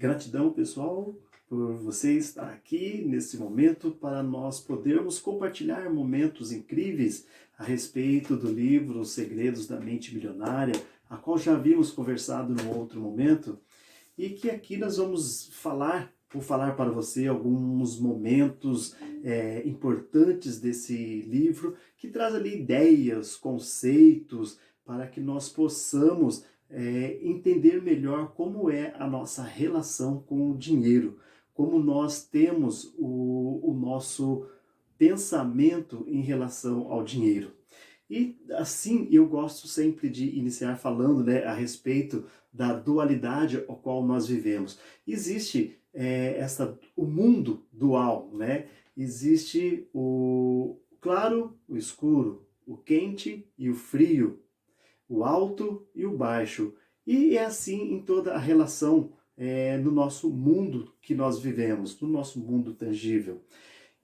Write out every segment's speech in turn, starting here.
Gratidão, pessoal, por você estar aqui nesse momento para nós podermos compartilhar momentos incríveis a respeito do livro Os Segredos da Mente Milionária, a qual já havíamos conversado num outro momento, e que aqui nós vou falar para você alguns momentos importantes desse livro, que traz ali ideias, conceitos, para que nós possamos entender melhor como é a nossa relação com o dinheiro, como nós temos o nosso pensamento em relação ao dinheiro. E assim eu gosto sempre de iniciar falando, a respeito da dualidade ao qual nós vivemos. Existe o mundo dual, né? Existe o claro, o escuro, o quente e o frio, o alto e o baixo. E é assim em toda a relação no nosso mundo que nós vivemos, no nosso mundo tangível.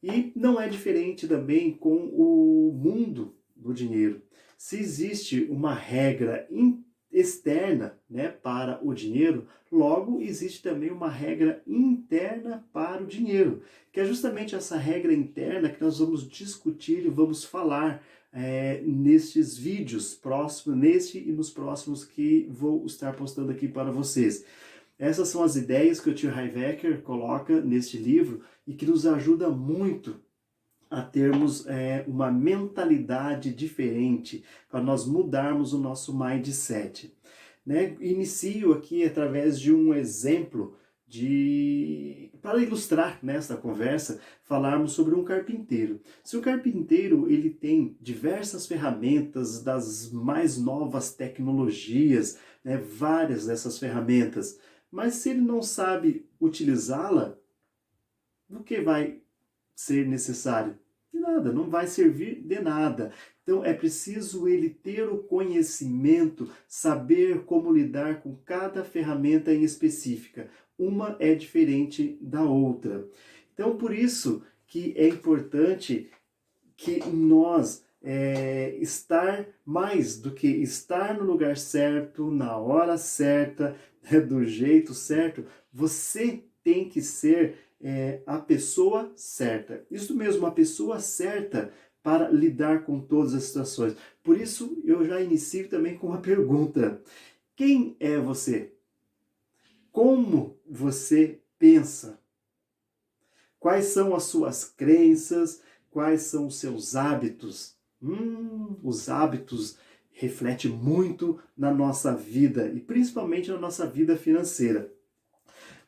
E não é diferente também com o mundo do dinheiro. Se existe uma regra externa, para o dinheiro, logo existe também uma regra interna para o dinheiro, que é justamente essa regra interna que nós vamos discutir e vamos falar nestes vídeos próximos, neste e nos próximos que vou estar postando aqui para vocês. Essas são as ideias que o tio Heidegger coloca neste livro e que nos ajuda muito a termos uma mentalidade diferente, para nós mudarmos o nosso mindset. Inicio aqui através de um exemplo para ilustrar nesta conversa, falarmos sobre um carpinteiro. Se o carpinteiro ele tem diversas ferramentas das mais novas tecnologias, várias dessas ferramentas, mas se ele não sabe utilizá-la, o que vai ser necessário? De nada, não vai servir de nada. Então é preciso ele ter o conhecimento, saber como lidar com cada ferramenta em específica. Uma é diferente da outra. Então por isso que é importante que nós estar mais do que estar no lugar certo, na hora certa, do jeito certo, você tem que ser a pessoa certa. Isso mesmo, a pessoa certa para lidar com todas as situações. Por isso, eu já inicio também com uma pergunta. Quem é você? Como você pensa? Quais são as suas crenças? Quais são os seus hábitos? Os hábitos refletem muito na nossa vida e principalmente na nossa vida financeira.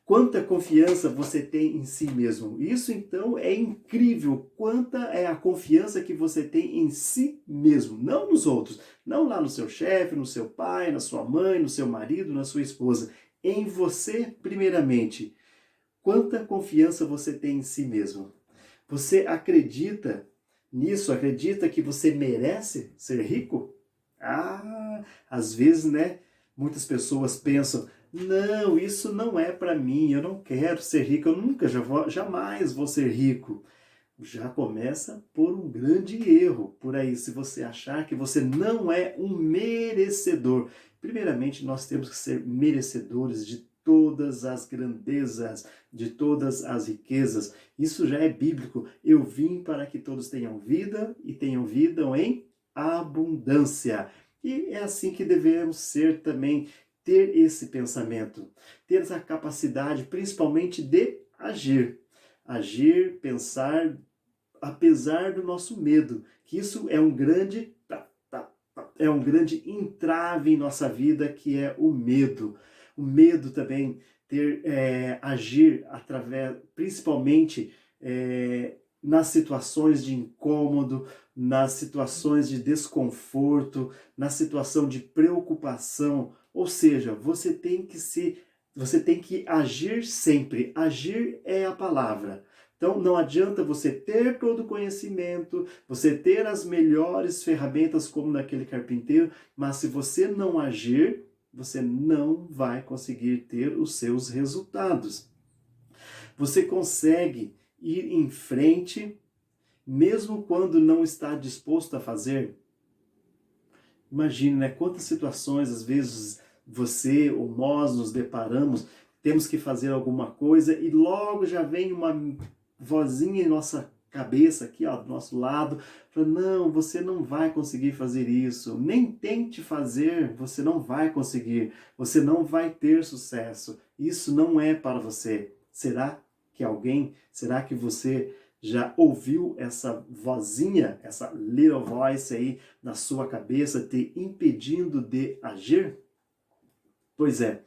Quanta confiança você tem em si mesmo. Isso então é incrível. Quanta é a confiança que você tem em si mesmo, não nos outros, não lá no seu chefe, no seu pai, na sua mãe, no seu marido, na sua esposa. Em você, primeiramente. Quanta confiança você tem em si mesmo. Você acredita nisso? Acredita que você merece ser rico? Às vezes, muitas pessoas pensam, não, isso não é para mim, eu não quero ser rico, eu jamais vou ser rico. Já começa por um grande erro por aí, se você achar que você não é um merecedor. Primeiramente, nós temos que ser merecedores de todas as grandezas, de todas as riquezas. Isso já é bíblico. Eu vim para que todos tenham vida e tenham vida em abundância. E é assim que devemos ser também, ter esse pensamento, ter essa capacidade principalmente de agir. Agir, pensar, apesar do nosso medo, que isso é um grande entrave em nossa vida, que é o medo. O medo também agir através, principalmente nas situações de incômodo, nas situações de desconforto, na situação de preocupação. Ou seja, você tem que agir sempre. Agir é a palavra. Então não adianta você ter todo o conhecimento, você ter as melhores ferramentas como naquele carpinteiro, mas se você não agir, você não vai conseguir ter os seus resultados. Você consegue ir em frente mesmo quando não está disposto a fazer? Imagine, quantas situações às vezes você ou nós nos deparamos temos que fazer alguma coisa e logo já vem uma vozinha em nossa cabeça aqui, ó, do nosso lado, falando, não, você não vai conseguir fazer isso, nem tente fazer, você não vai conseguir, você não vai ter sucesso, isso não é para você. Será que você já ouviu essa vozinha, essa little voice aí na sua cabeça te impedindo de agir? Pois é.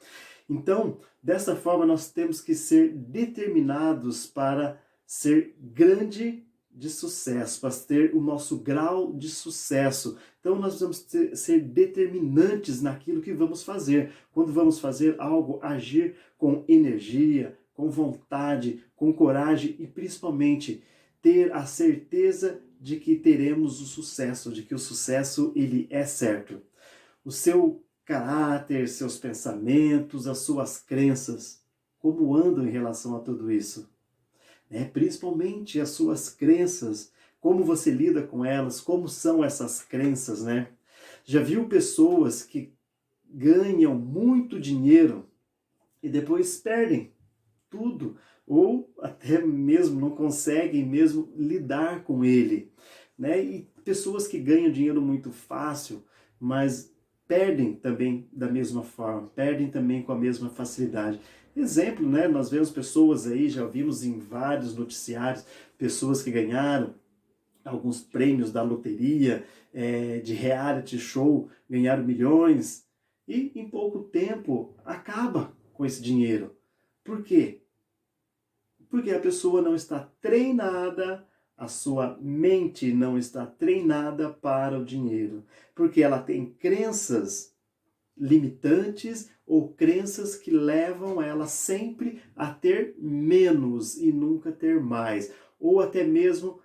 Então, dessa forma, nós temos que ser determinados para ser grande de sucesso, para ter o nosso grau de sucesso. Então, nós vamos ser determinantes naquilo que vamos fazer. Quando vamos fazer algo, agir com energia, com vontade, com coragem e principalmente ter a certeza de que teremos o sucesso, de que o sucesso ele é certo. O seu caráter, seus pensamentos, as suas crenças, como andam em relação a tudo isso? Principalmente as suas crenças, como você lida com elas, como são essas crenças, né? Já viu pessoas que ganham muito dinheiro e depois perdem tudo, ou até mesmo não conseguem mesmo lidar com ele, né? E pessoas que ganham dinheiro muito fácil, mas perdem também da mesma forma, perdem também com a mesma facilidade. Exemplo, né? Nós vemos pessoas aí, já vimos em vários noticiários, pessoas que ganharam alguns prêmios da loteria, de reality show, ganharam milhões e em pouco tempo acaba com esse dinheiro. Por quê? Porque a pessoa não está treinada, a sua mente não está treinada para o dinheiro. Porque ela tem crenças limitantes ou crenças que levam ela sempre a ter menos e nunca ter mais. Ou até mesmo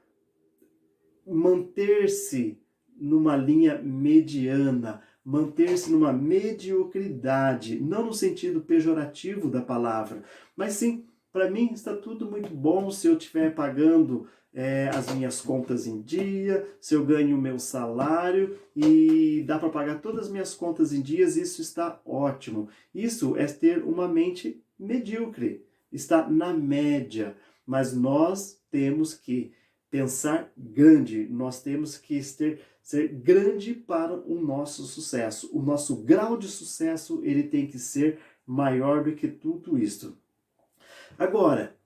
manter-se numa linha mediana, manter-se numa mediocridade, não no sentido pejorativo da palavra, mas sim, para mim está tudo muito bom se eu estiver pagando as minhas contas em dia, se eu ganho o meu salário e dá para pagar todas as minhas contas em dias, isso está ótimo. Isso é ter uma mente medíocre, está na média, mas nós temos que pensar grande, nós temos que ser grande para o nosso sucesso. O nosso grau de sucesso ele tem que ser maior do que tudo isso. Agora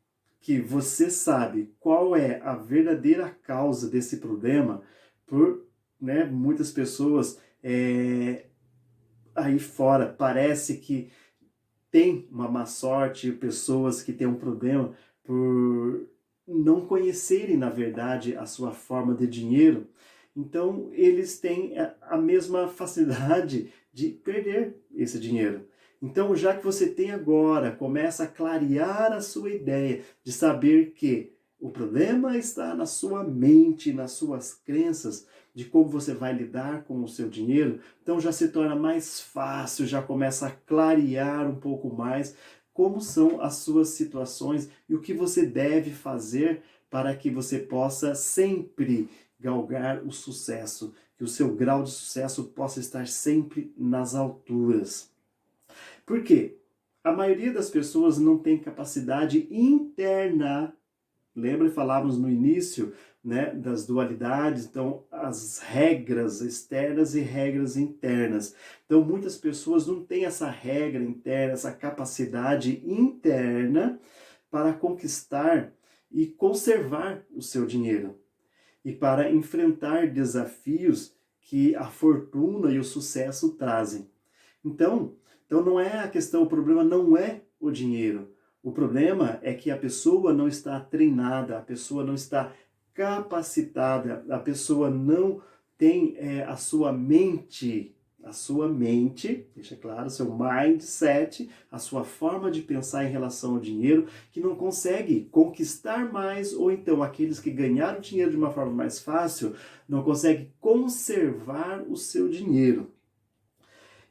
que você sabe qual é a verdadeira causa desse problema, muitas pessoas aí fora parece que tem uma má sorte, pessoas que têm um problema por não conhecerem, na verdade, a sua forma de dinheiro, então eles têm a mesma facilidade de perder esse dinheiro. Então, já que você tem agora, começa a clarear a sua ideia de saber que o problema está na sua mente, nas suas crenças, de como você vai lidar com o seu dinheiro, então já se torna mais fácil, já começa a clarear um pouco mais como são as suas situações e o que você deve fazer para que você possa sempre galgar o sucesso, que o seu grau de sucesso possa estar sempre nas alturas. Por quê? A maioria das pessoas não tem capacidade interna. Lembra que falávamos no início, das dualidades, então as regras externas e regras internas. Então muitas pessoas não têm essa regra interna, essa capacidade interna para conquistar e conservar o seu dinheiro e para enfrentar desafios que a fortuna e o sucesso trazem. Então não é a questão, o problema não é o dinheiro. O problema é que a pessoa não está treinada, a pessoa não está capacitada, a pessoa não tem a sua mente, deixa claro, seu mindset, a sua forma de pensar em relação ao dinheiro, que não consegue conquistar mais, ou então aqueles que ganharam dinheiro de uma forma mais fácil, não conseguem conservar o seu dinheiro.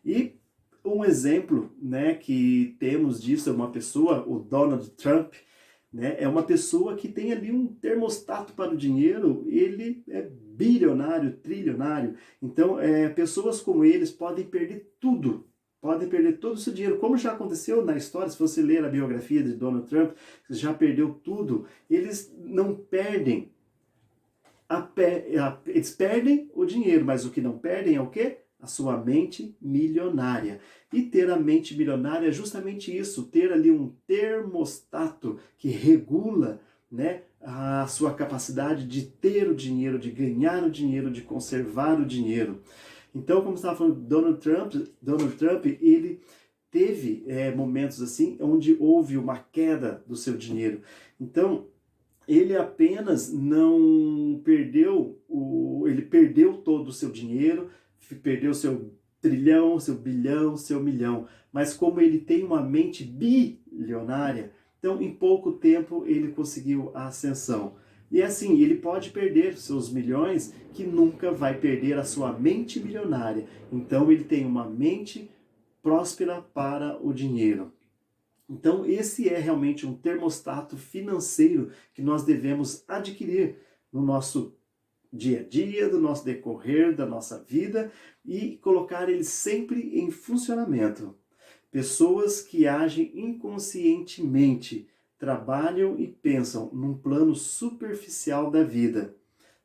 E um exemplo, que temos disso é uma pessoa, o Donald Trump, é uma pessoa que tem ali um termostato para o dinheiro, ele é bilionário, trilionário. Então, pessoas como eles podem perder tudo, podem perder todo o seu dinheiro, como já aconteceu na história. Se você ler a biografia de Donald Trump, já perdeu tudo. Eles não perdem, eles perdem o dinheiro, mas o que não perdem é o quê? A sua mente milionária. E ter a mente milionária é justamente isso, ter ali um termostato que regula, né, a sua capacidade de ter o dinheiro, de ganhar o dinheiro, de conservar o dinheiro. Então, como estava falando, Donald Trump, ele teve momentos assim, onde houve uma queda do seu dinheiro. Então, ele apenas não perdeu, ele perdeu todo o seu dinheiro, perdeu seu trilhão, seu bilhão, seu milhão. Mas como ele tem uma mente bilionária, então em pouco tempo ele conseguiu a ascensão. E assim, ele pode perder seus milhões, que nunca vai perder a sua mente milionária. Então ele tem uma mente próspera para o dinheiro. Então esse é realmente um termostato financeiro que nós devemos adquirir no nosso dia a dia, do nosso decorrer, da nossa vida, e colocar ele sempre em funcionamento. Pessoas que agem inconscientemente, trabalham e pensam num plano superficial da vida,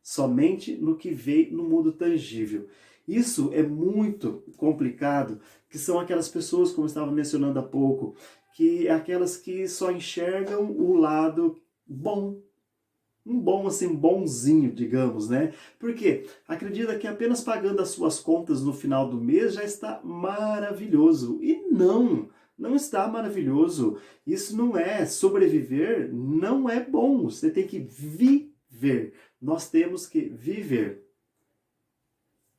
somente no que vê no mundo tangível. Isso é muito complicado, que são aquelas pessoas, como eu estava mencionando há pouco, que é aquelas que só enxergam o lado bom, um bom assim, bonzinho, digamos, né? Porque acredita que apenas pagando as suas contas no final do mês já está maravilhoso. E não está maravilhoso. Isso não é sobreviver, não é bom. Você tem que viver. Nós temos que viver.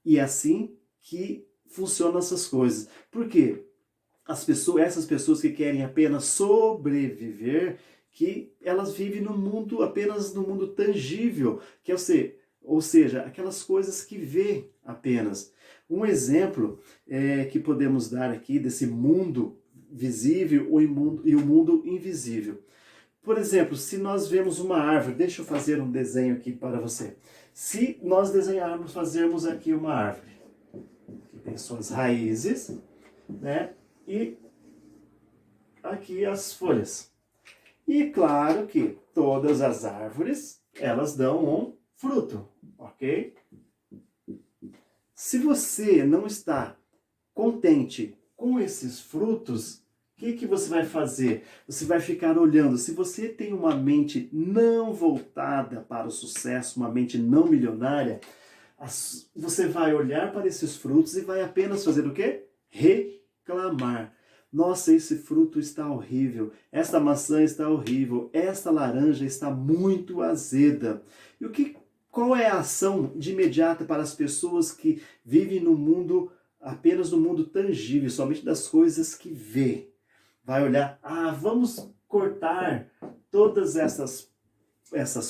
E é assim que funcionam essas coisas. Por quê? Essas pessoas que querem apenas sobreviver, que elas vivem no mundo, apenas no mundo tangível, que é ou seja, aquelas coisas que vê apenas. Um exemplo que podemos dar aqui desse mundo visível e o mundo invisível. Por exemplo, se nós vemos uma árvore, deixa eu fazer um desenho aqui para você. Se nós fazermos aqui uma árvore, que tem suas raízes, né? E aqui as folhas. E claro que todas as árvores, elas dão um fruto, ok? Se você não está contente com esses frutos, o que você vai fazer? Você vai ficar olhando. Se você tem uma mente não voltada para o sucesso, uma mente não milionária, você vai olhar para esses frutos e vai apenas fazer o quê? Reclamar. Nossa, esse fruto está horrível, esta maçã está horrível, esta laranja está muito azeda. E qual é a ação de imediata para as pessoas que vivem no mundo, apenas no mundo tangível, somente das coisas que vê? Vai olhar, vamos cortar todas essas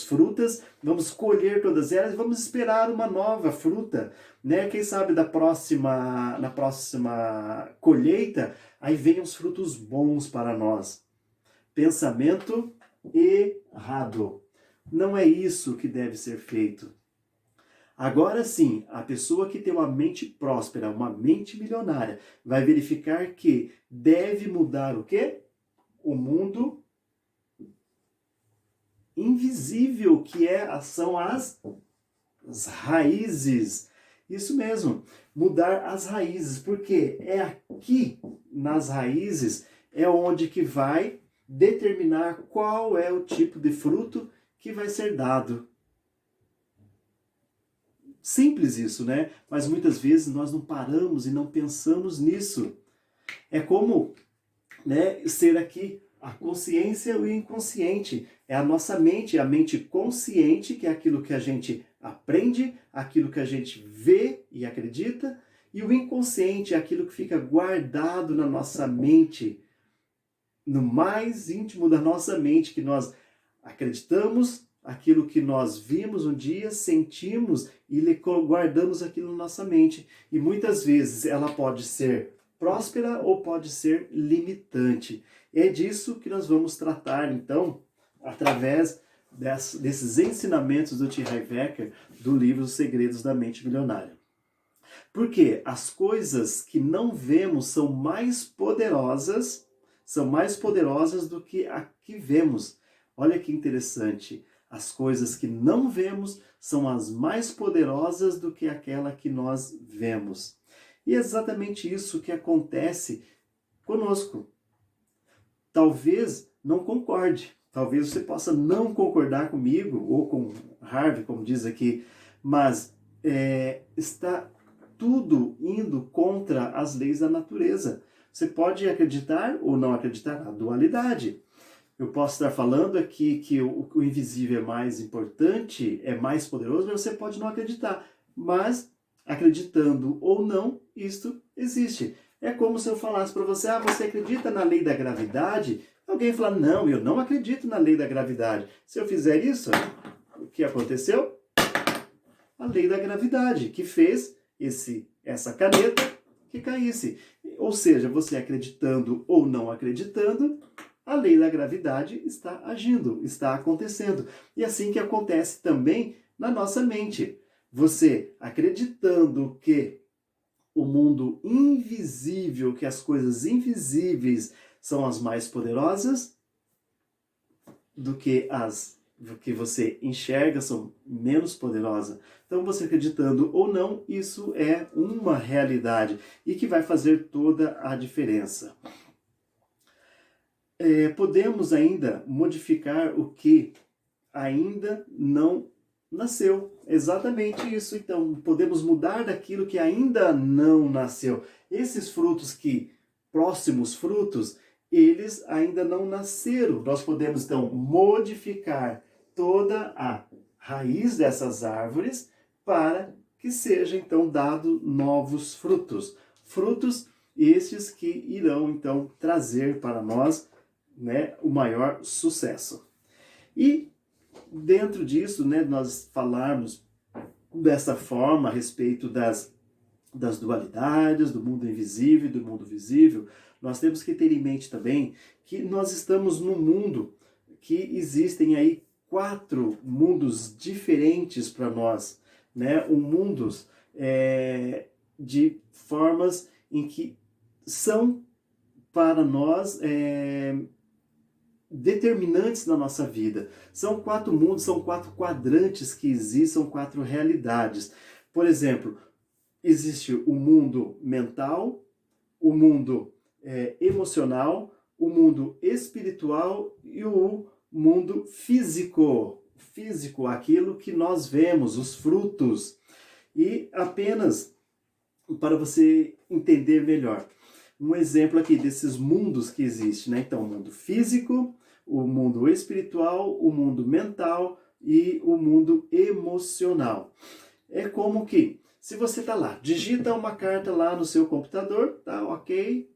frutas, vamos colher todas elas e vamos esperar uma nova fruta, né? Quem sabe na próxima colheita, aí venham os frutos bons para nós. Pensamento errado. Não é isso que deve ser feito. Agora sim, a pessoa que tem uma mente próspera, uma mente milionária, vai verificar que deve mudar o quê? O mundo invisível, que são as raízes. Isso mesmo, mudar as raízes, porque é aqui nas raízes é onde que vai determinar qual é o tipo de fruto que vai ser dado. Simples isso, né? Mas muitas vezes nós não paramos e não pensamos nisso. É como, né, ser aqui a consciência e o inconsciente. É a nossa mente, a mente consciente, que é aquilo que a gente aprende, aquilo que a gente vê e acredita, e o inconsciente é aquilo que fica guardado na nossa mente, no mais íntimo da nossa mente, que nós acreditamos, aquilo que nós vimos um dia, sentimos e guardamos aquilo na nossa mente. E muitas vezes ela pode ser próspera ou pode ser limitante. É disso que nós vamos tratar, então, através desses ensinamentos do T. Harv Eker, do livro Os Segredos da Mente Milionária. Porque as coisas que não vemos são mais poderosas do que a que vemos. Olha que interessante. As coisas que não vemos são as mais poderosas do que aquela que nós vemos. E é exatamente isso que acontece conosco. Talvez não concorde, talvez você possa não concordar comigo, ou com Harvey, como diz aqui, mas está tudo indo contra as leis da natureza. Você pode acreditar ou não acreditar na dualidade. Eu posso estar falando aqui que o invisível é mais importante, é mais poderoso, mas você pode não acreditar. Mas, acreditando ou não, isto existe. É como se eu falasse para você, você acredita na lei da gravidade? Alguém fala, não, eu não acredito na lei da gravidade. Se eu fizer isso, o que aconteceu? A lei da gravidade, que fez essa caneta que caísse. Ou seja, você acreditando ou não acreditando, a lei da gravidade está agindo, está acontecendo. E assim que acontece também na nossa mente. Você acreditando que o mundo invisível, que as coisas invisíveis são as mais poderosas, do que as que você enxerga são menos poderosas. Então, você acreditando ou não, isso é uma realidade e que vai fazer toda a diferença. Podemos ainda modificar o que ainda não nasceu. Exatamente isso. Então, podemos mudar daquilo que ainda não nasceu. Esses frutos próximos frutos, eles ainda não nasceram. Nós podemos, então, modificar toda a raiz dessas árvores para que seja, então, dado novos frutos. Frutos estes que irão, então, trazer para nós, o maior sucesso. E dentro disso, nós falarmos dessa forma a respeito das dualidades, do mundo invisível e do mundo visível, nós temos que ter em mente também que nós estamos num mundo que existem aí 4 mundos diferentes para nós, mundos de formas em que são para nós determinantes na nossa vida. São 4 mundos, são 4 quadrantes que existem, são 4 realidades. Por exemplo, existe o mundo mental, o mundo emocional, o mundo espiritual e o mundo físico. Físico, aquilo que nós vemos, os frutos. E apenas para você entender melhor, um exemplo aqui desses mundos que existem, Então, o mundo físico, o mundo espiritual, o mundo mental e o mundo emocional. É como que, se você está lá, digita uma carta lá no seu computador, tá ok,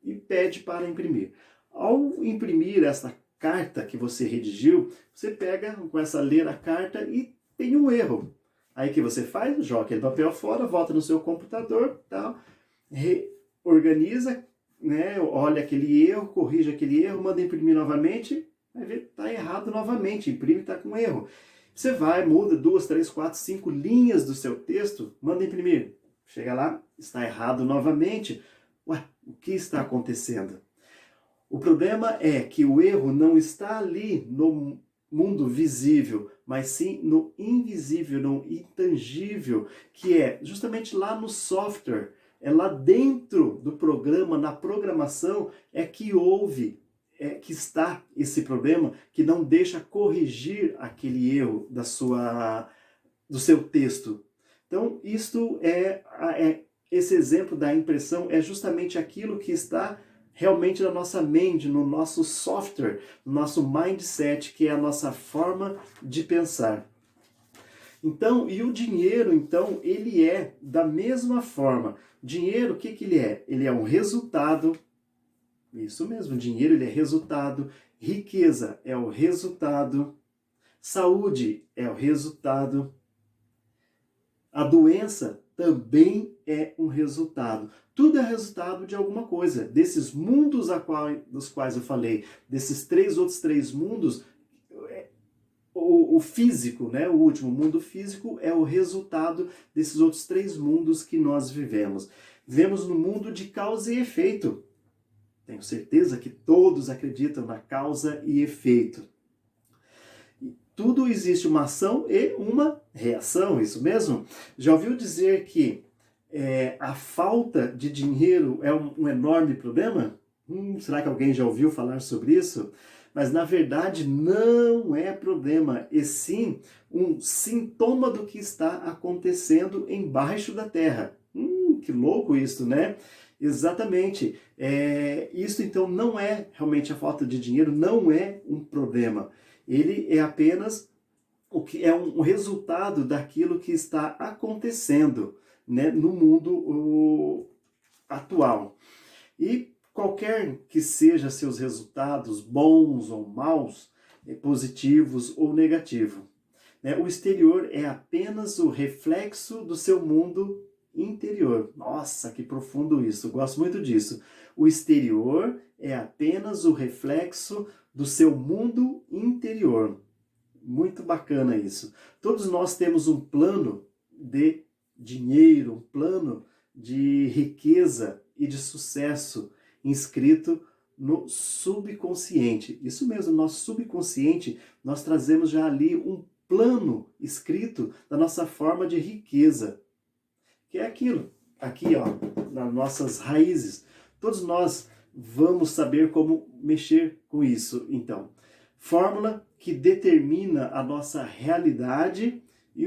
e pede para imprimir. Ao imprimir essa carta que você redigiu, você pega, começa a ler a carta e tem um erro. Aí o que você faz? Joga aquele papel fora, volta no seu computador, tal, organiza, olha aquele erro, corrige aquele erro, manda imprimir novamente, vai ver que está errado novamente, imprime está com erro. Você vai, muda 2, 3, 4, 5 linhas do seu texto, manda imprimir. Chega lá, está errado novamente. Ué, o que está acontecendo? O problema é que o erro não está ali no mundo visível, mas sim no invisível, no intangível, que é justamente lá no software. É lá dentro do programa, na programação, que está esse problema, que não deixa corrigir aquele erro do seu texto. Então, esse exemplo da impressão é justamente aquilo que está realmente na nossa mente, no nosso software, no nosso mindset, que é a nossa forma de pensar. Então, e o dinheiro, então, ele é da mesma forma. Dinheiro, o que ele é? Ele é um resultado. Isso mesmo, dinheiro ele é resultado. Riqueza é o resultado. Saúde é o resultado. A doença também é um resultado. Tudo é resultado de alguma coisa. Desses mundos dos quais eu falei, desses outros três mundos, o físico, né? O último mundo físico é o resultado desses outros 3 mundos que nós vivemos. Vivemos no mundo de causa e efeito. Tenho certeza que todos acreditam na causa e efeito. Tudo existe uma ação e uma reação, isso mesmo? Já ouviu dizer que a falta de dinheiro é um enorme problema? Será que alguém já ouviu falar sobre isso? Mas na verdade não é problema, e sim um sintoma do que está acontecendo embaixo da terra. Que louco isso, né? Exatamente. Isso então não é realmente a falta de dinheiro, não é um problema. Ele é apenas o que é um resultado daquilo que está acontecendo, né, no mundo atual. E qualquer que sejam seus resultados, bons ou maus, positivos ou negativos, né, o exterior é apenas o reflexo do seu mundo interior. Nossa, que profundo isso, gosto muito disso. O exterior é apenas o reflexo do seu mundo interior. Muito bacana isso. Todos nós temos um plano de dinheiro, um plano de riqueza e de sucesso inscrito no subconsciente. Isso mesmo, no nosso subconsciente, nós trazemos já ali um plano escrito da nossa forma de riqueza, que é aquilo, aqui ó, nas nossas raízes. Todos nós vamos saber como mexer com isso, então. Fórmula que determina a nossa realidade e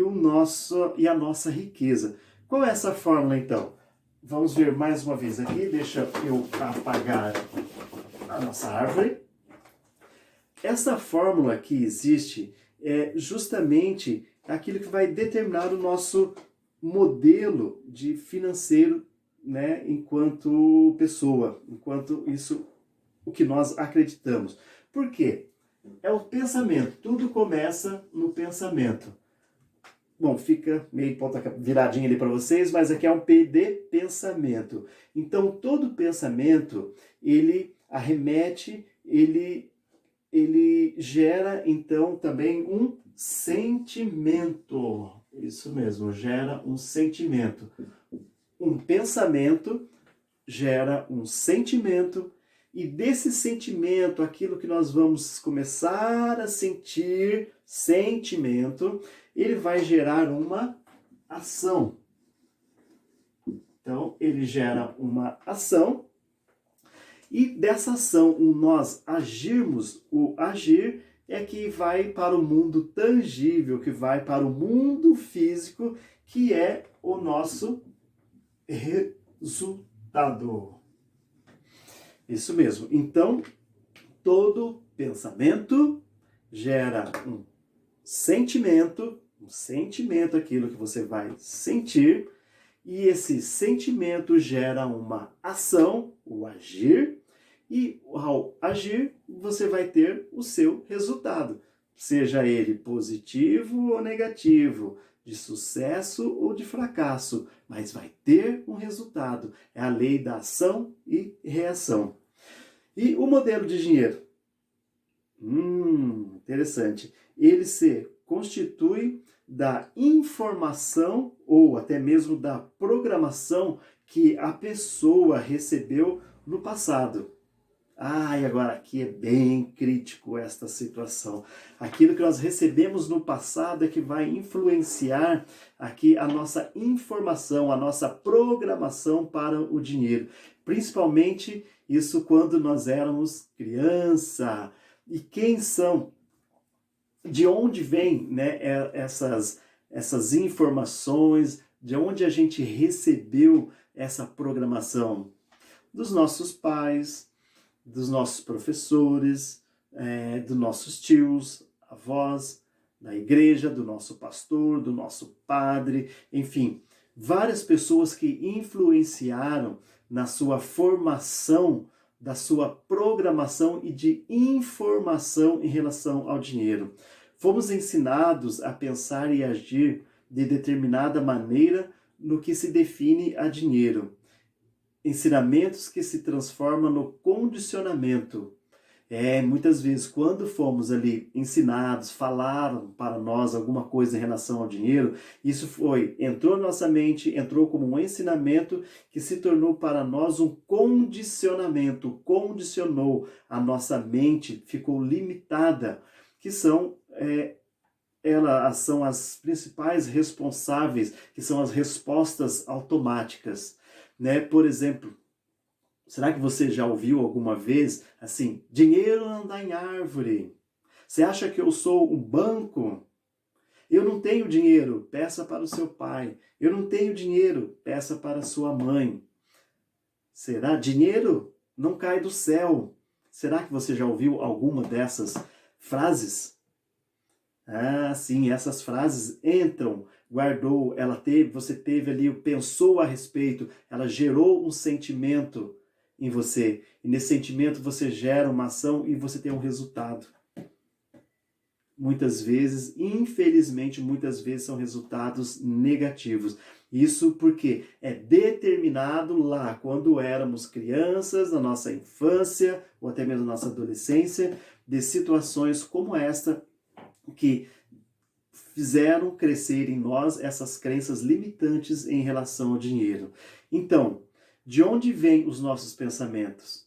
a nossa riqueza. Qual é essa fórmula, então? Vamos ver mais uma vez aqui, deixa eu apagar a nossa árvore. Essa fórmula que existe é justamente aquilo que vai determinar o nosso modelo de financeiro, né, enquanto pessoa, enquanto isso, o que nós acreditamos. Por quê? É o pensamento, tudo começa no pensamento. Bom, fica meio ponta viradinha ali para vocês, mas aqui é um P de pensamento. Então, todo pensamento, ele arremete, ele gera, então, também um sentimento. Isso mesmo, gera um sentimento. Um pensamento gera um sentimento, e desse sentimento, aquilo que nós vamos começar a sentir, sentimento, ele vai gerar uma ação. Então, ele gera uma ação, e dessa ação, o nós agirmos, o agir é que vai para o mundo tangível, que vai para o mundo físico, que é o nosso resultado. Isso mesmo. Então, todo pensamento gera um sentimento, aquilo que você vai sentir, e esse sentimento gera uma ação, o agir, e ao agir você vai ter o seu resultado, seja ele positivo ou negativo, de sucesso ou de fracasso, mas vai ter um resultado. É a lei da ação e reação. E o modelo de dinheiro? Interessante. Ele se constitui da informação ou até mesmo da programação que a pessoa recebeu no passado. E agora aqui é bem crítico esta situação. Aquilo que nós recebemos no passado é que vai influenciar aqui a nossa informação, a nossa programação para o dinheiro. Principalmente isso quando nós éramos criança. E quem são? De onde vêm, né, essas informações? De onde a gente recebeu essa programação? Dos nossos pais, dos nossos professores, dos nossos tios, avós, da igreja, do nosso pastor, do nosso padre, enfim, várias pessoas que influenciaram na sua formação, da sua programação e de informação em relação ao dinheiro. Fomos ensinados a pensar e agir de determinada maneira no que se define a dinheiro. Ensinamentos que se transformam no condicionamento. Muitas vezes, quando fomos ali ensinados, falaram para nós alguma coisa em relação ao dinheiro, isso entrou na nossa mente, entrou como um ensinamento que se tornou para nós um condicionamento, condicionou a nossa mente, ficou limitada, que elas são as principais responsáveis, que são as respostas automáticas, né? Por exemplo, será que você já ouviu alguma vez assim, dinheiro não dá em árvore? Você acha que eu sou um banco? Eu não tenho dinheiro, peça para o seu pai. Eu não tenho dinheiro, peça para a sua mãe. Será? Dinheiro não cai do céu. Será que você já ouviu alguma dessas frases? Ah, sim, essas frases entram, guardou, você teve ali, pensou a respeito, ela gerou um sentimento em você. E nesse sentimento você gera uma ação e você tem um resultado. Muitas vezes, infelizmente, muitas vezes são resultados negativos. Isso porque é determinado lá quando éramos crianças, na nossa infância ou até mesmo na nossa adolescência, de situações como esta que fizeram crescer em nós essas crenças limitantes em relação ao dinheiro. Então, de onde vêm os nossos pensamentos?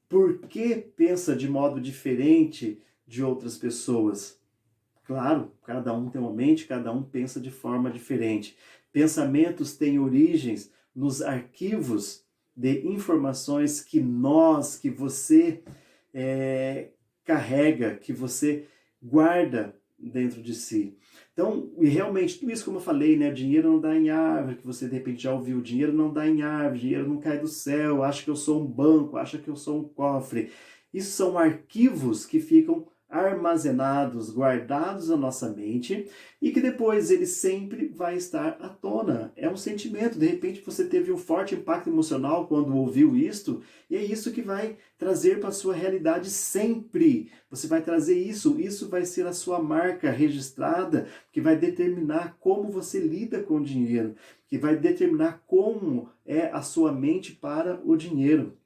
Por que pensa de modo diferente de outras pessoas? Claro, cada um tem uma mente, cada um pensa de forma diferente. Pensamentos têm origens nos arquivos de informações que você carrega, que você guarda dentro de si. Então, e realmente, tudo isso como eu falei, né? Dinheiro não dá em árvore, que você de repente já ouviu, dinheiro não dá em árvore, dinheiro não cai do céu, acha que eu sou um banco, acha que eu sou um cofre. Isso são arquivos que ficam armazenados, guardados na nossa mente e que depois ele sempre vai estar à tona. É um sentimento, de repente você teve um forte impacto emocional quando ouviu isto e é isso que vai trazer para a sua realidade sempre. Você vai trazer isso vai ser a sua marca registrada, que vai determinar como você lida com o dinheiro, que vai determinar como é a sua mente para o dinheiro.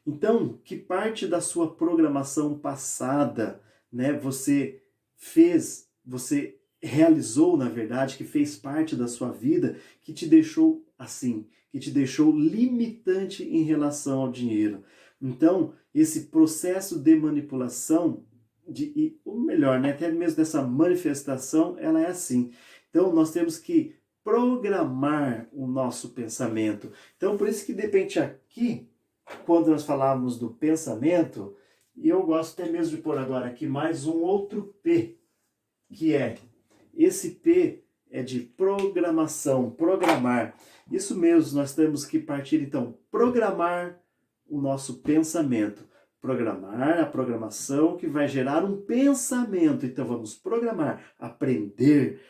Então, que parte da sua programação passada, né, você realizou, na verdade, que fez parte da sua vida, que te deixou assim, que te deixou limitante em relação ao dinheiro. Então, esse processo de manipulação, ou melhor, né, até mesmo dessa manifestação, ela é assim. Então, nós temos que programar o nosso pensamento. Então, por isso que de repente aqui, quando nós falamos do pensamento, e eu gosto até mesmo de pôr agora aqui mais um outro P, que esse P é de programação, programar. Isso mesmo, nós temos que partir então, programar o nosso pensamento. Programar a programação que vai gerar um pensamento. Então vamos programar, aprender,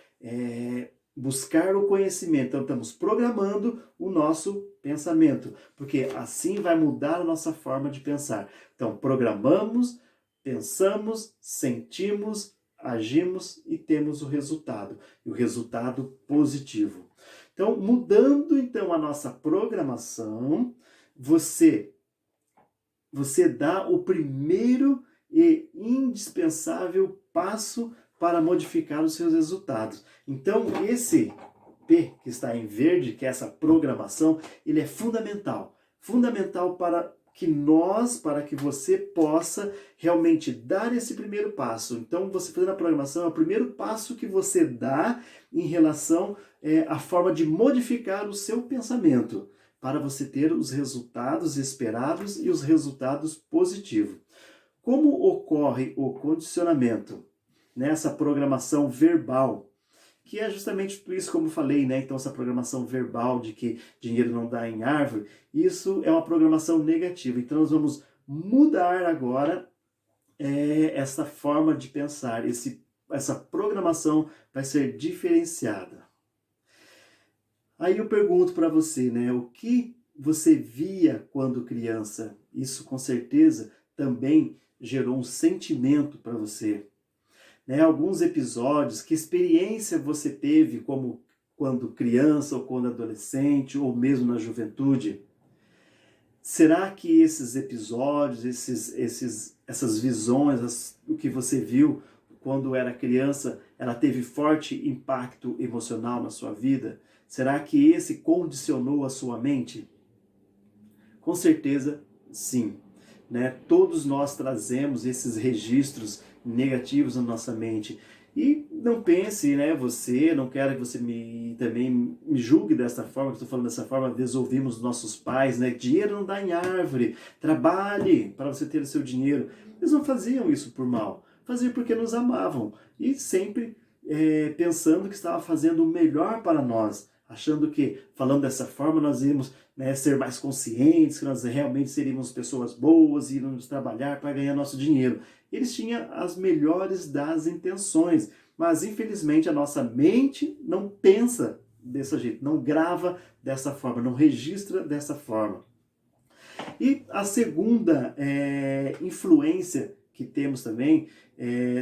buscar o conhecimento. Então estamos programando o nosso pensamento, porque assim vai mudar a nossa forma de pensar. Então programamos, pensamos, sentimos, agimos e temos o resultado, e o resultado positivo. Então, mudando então a nossa programação, você dá o primeiro e indispensável passo para modificar os seus resultados. Então, esse P que está em verde, que é essa programação, ele é fundamental. Fundamental para que você possa realmente dar esse primeiro passo. Então, você fazendo a programação é o primeiro passo que você dá em relação à forma de modificar o seu pensamento, para você ter os resultados esperados e os resultados positivos. Como ocorre o condicionamento nessa programação verbal? Que é justamente tudo isso, como eu falei, né? Então, essa programação verbal de que dinheiro não dá em árvore, isso é uma programação negativa. Então, nós vamos mudar agora essa forma de pensar. Essa programação vai ser diferenciada. Aí eu pergunto para você, né? O que você via quando criança? Isso, com certeza, também gerou um sentimento para você. Né, alguns episódios, que experiência você teve como quando criança ou quando adolescente ou mesmo na juventude. Será que esses episódios, essas visões, o que você viu quando era criança, ela teve forte impacto emocional na sua vida? Será que esse condicionou a sua mente? Com certeza, sim. Né? Todos nós trazemos esses registros negativos na nossa mente. E não pense, né, você, não quero que você também me julgue dessa forma, que estou falando dessa forma, às vezes ouvimos nossos pais, né, dinheiro não dá em árvore, trabalhe para você ter o seu dinheiro. Eles não faziam isso por mal, faziam porque nos amavam e sempre pensando que estava fazendo o melhor para nós, achando que, falando dessa forma, nós íamos, né, ser mais conscientes, que nós realmente seríamos pessoas boas e íamos trabalhar para ganhar nosso dinheiro. Eles tinham as melhores das intenções, mas infelizmente a nossa mente não pensa desse jeito, não grava dessa forma, não registra dessa forma. E a segunda influência que temos também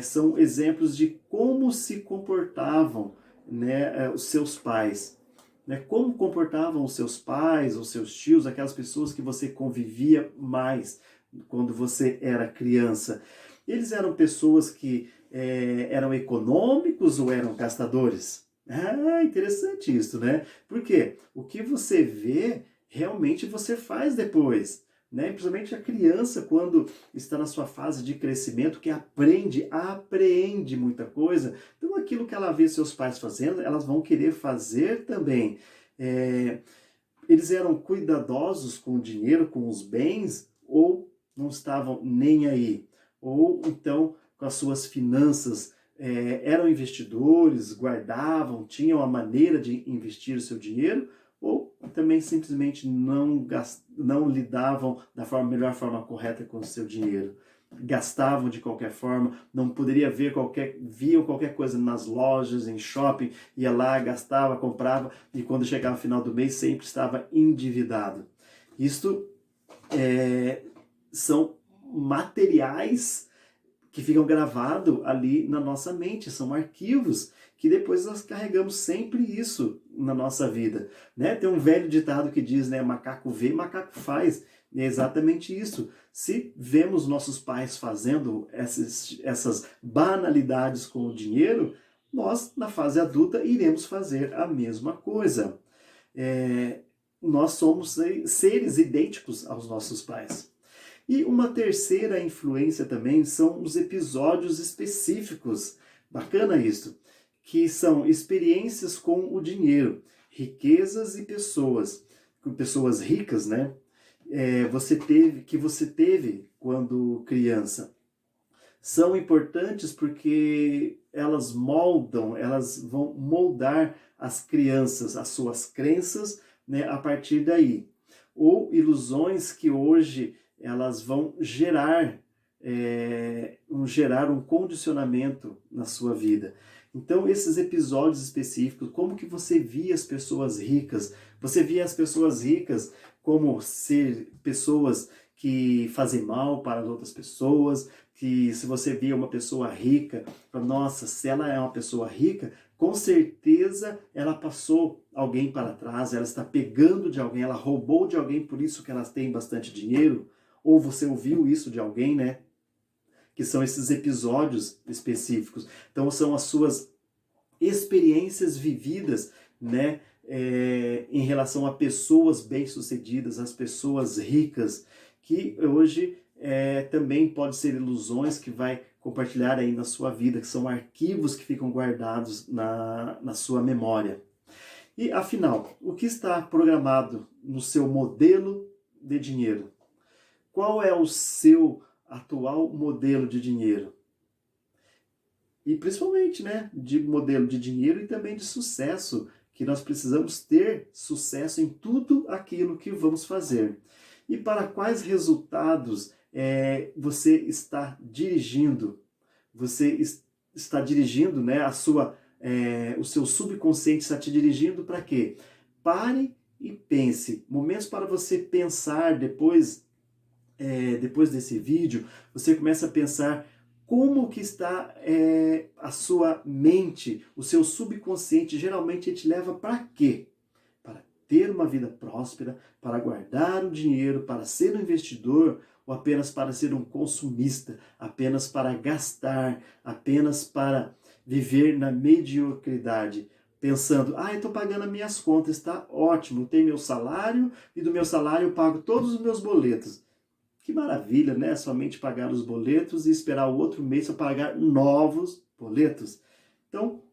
são exemplos de como se comportavam, né, os seus pais. Né, como comportavam os seus pais, os seus tios, aquelas pessoas que você convivia mais quando você era criança. Eles eram pessoas que eram econômicos ou eram gastadores? Ah, interessante isso, né? Porque o que você vê, realmente você faz depois. Né? Principalmente a criança, quando está na sua fase de crescimento, que apreende muita coisa. Então, aquilo que ela vê seus pais fazendo, elas vão querer fazer também. Eles eram cuidadosos com o dinheiro, com os bens, ou não estavam nem aí? Ou então, com as suas finanças, eram investidores, guardavam, tinham a maneira de investir o seu dinheiro, ou também simplesmente não lidavam da melhor forma correta com o seu dinheiro. Gastavam de qualquer forma, não poderia viam qualquer coisa nas lojas, em shopping, ia lá, gastava, comprava, e quando chegava o final do mês sempre estava endividado. Isto são materiais que ficam gravados ali na nossa mente, são arquivos que depois nós carregamos sempre isso na nossa vida. Né? Tem um velho ditado que diz, né, macaco vê, macaco faz. É exatamente isso. Se vemos nossos pais fazendo essas banalidades com o dinheiro, nós, na fase adulta, iremos fazer a mesma coisa. Nós somos seres idênticos aos nossos pais. E uma terceira influência também são os episódios específicos. Bacana isso. Que são experiências com o dinheiro, riquezas e pessoas. Pessoas ricas, né? Que você teve quando criança. São importantes porque elas vão moldar as crianças, as suas crenças, né, a partir daí. Ou ilusões que hoje elas vão gerar um condicionamento na sua vida. Então, esses episódios específicos, como que você via as pessoas ricas? Você via as pessoas ricas como ser pessoas que fazem mal para as outras pessoas, que se você via uma pessoa rica, nossa, se ela é uma pessoa rica, com certeza ela passou alguém para trás, ela está pegando de alguém, ela roubou de alguém, por isso que elas têm bastante dinheiro, ou você ouviu isso de alguém, né? Que são esses episódios específicos. Então, são as suas experiências vividas, né, em relação a pessoas bem-sucedidas, as pessoas ricas, que hoje também pode ser ilusões que vai compartilhar aí na sua vida, que são arquivos que ficam guardados na sua memória. E, afinal, o que está programado no seu modelo de dinheiro? Qual é o seu atual modelo de dinheiro? E principalmente, né, de modelo de dinheiro e também de sucesso, que nós precisamos ter sucesso em tudo aquilo que vamos fazer. E para quais resultados você está dirigindo? Você está dirigindo, né, o seu subconsciente está te dirigindo para quê? Pare e pense. Momentos para você pensar depois desse vídeo, você começa a pensar como que está a sua mente, o seu subconsciente. Geralmente ele te leva para quê? Para ter uma vida próspera, para guardar o dinheiro, para ser um investidor, ou apenas para ser um consumista, apenas para gastar, apenas para viver na mediocridade, pensando, eu estou pagando as minhas contas, está ótimo, tem meu salário e do meu salário eu pago todos os meus boletos. Que maravilha, né? Somente pagar os boletos e esperar o outro mês para pagar novos boletos. Então,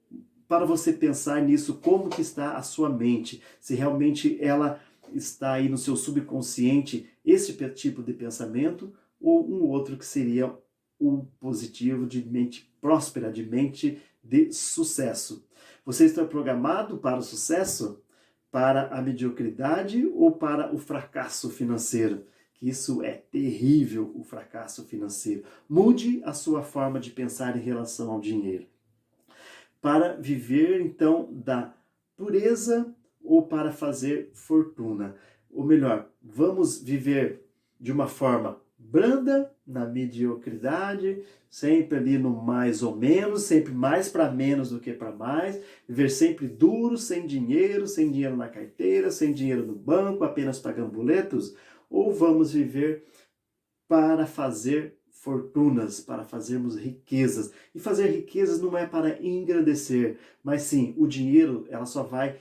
para você pensar nisso, como que está a sua mente, se realmente ela está aí no seu subconsciente, esse tipo de pensamento, ou um outro que seria o positivo, de mente próspera, de mente de sucesso. Você está programado para o sucesso, para a mediocridade ou para o fracasso financeiro? Que isso é terrível, o fracasso financeiro. Mude a sua forma de pensar em relação ao dinheiro. Para viver, então, da pureza ou para fazer fortuna? Ou melhor, vamos viver de uma forma branda, na mediocridade, sempre ali no mais ou menos, sempre mais para menos do que para mais, viver sempre duro, sem dinheiro na carteira, sem dinheiro no banco, apenas pagando boletos? Ou vamos viver para fazer fortunas, para fazermos riquezas? E fazer riquezas não é para engrandecer, mas sim, o dinheiro ela só vai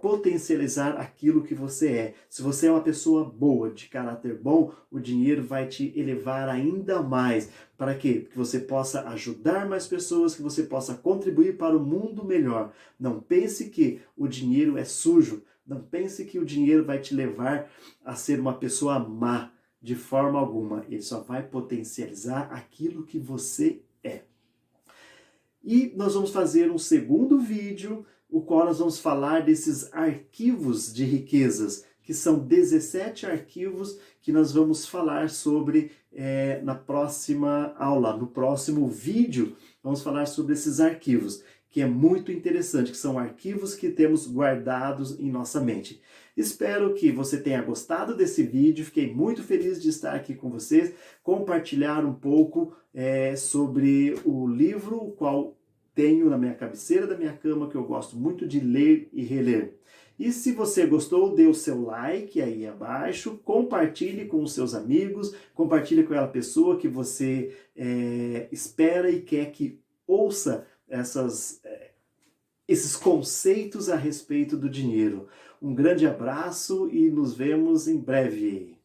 potencializar aquilo que você é. Se você é uma pessoa boa, de caráter bom, o dinheiro vai te elevar ainda mais. Para quê? Que você possa ajudar mais pessoas, que você possa contribuir para o mundo melhor. Não pense que o dinheiro é sujo, não pense que o dinheiro vai te levar a ser uma pessoa má. De forma alguma, ele só vai potencializar aquilo que você é. E nós vamos fazer um segundo vídeo, o qual nós vamos falar desses arquivos de riquezas, que são 17 arquivos que nós vamos falar sobre na próxima aula, no próximo vídeo, vamos falar sobre esses arquivos, que é muito interessante, que são arquivos que temos guardados em nossa mente. Espero que você tenha gostado desse vídeo, fiquei muito feliz de estar aqui com vocês, compartilhar um pouco sobre o livro, o qual tenho na minha cabeceira da minha cama, que eu gosto muito de ler e reler. E se você gostou, dê o seu like aí abaixo, compartilhe com os seus amigos, compartilhe com aquela pessoa que você espera e quer que ouça esses conceitos a respeito do dinheiro. Um grande abraço e nos vemos em breve.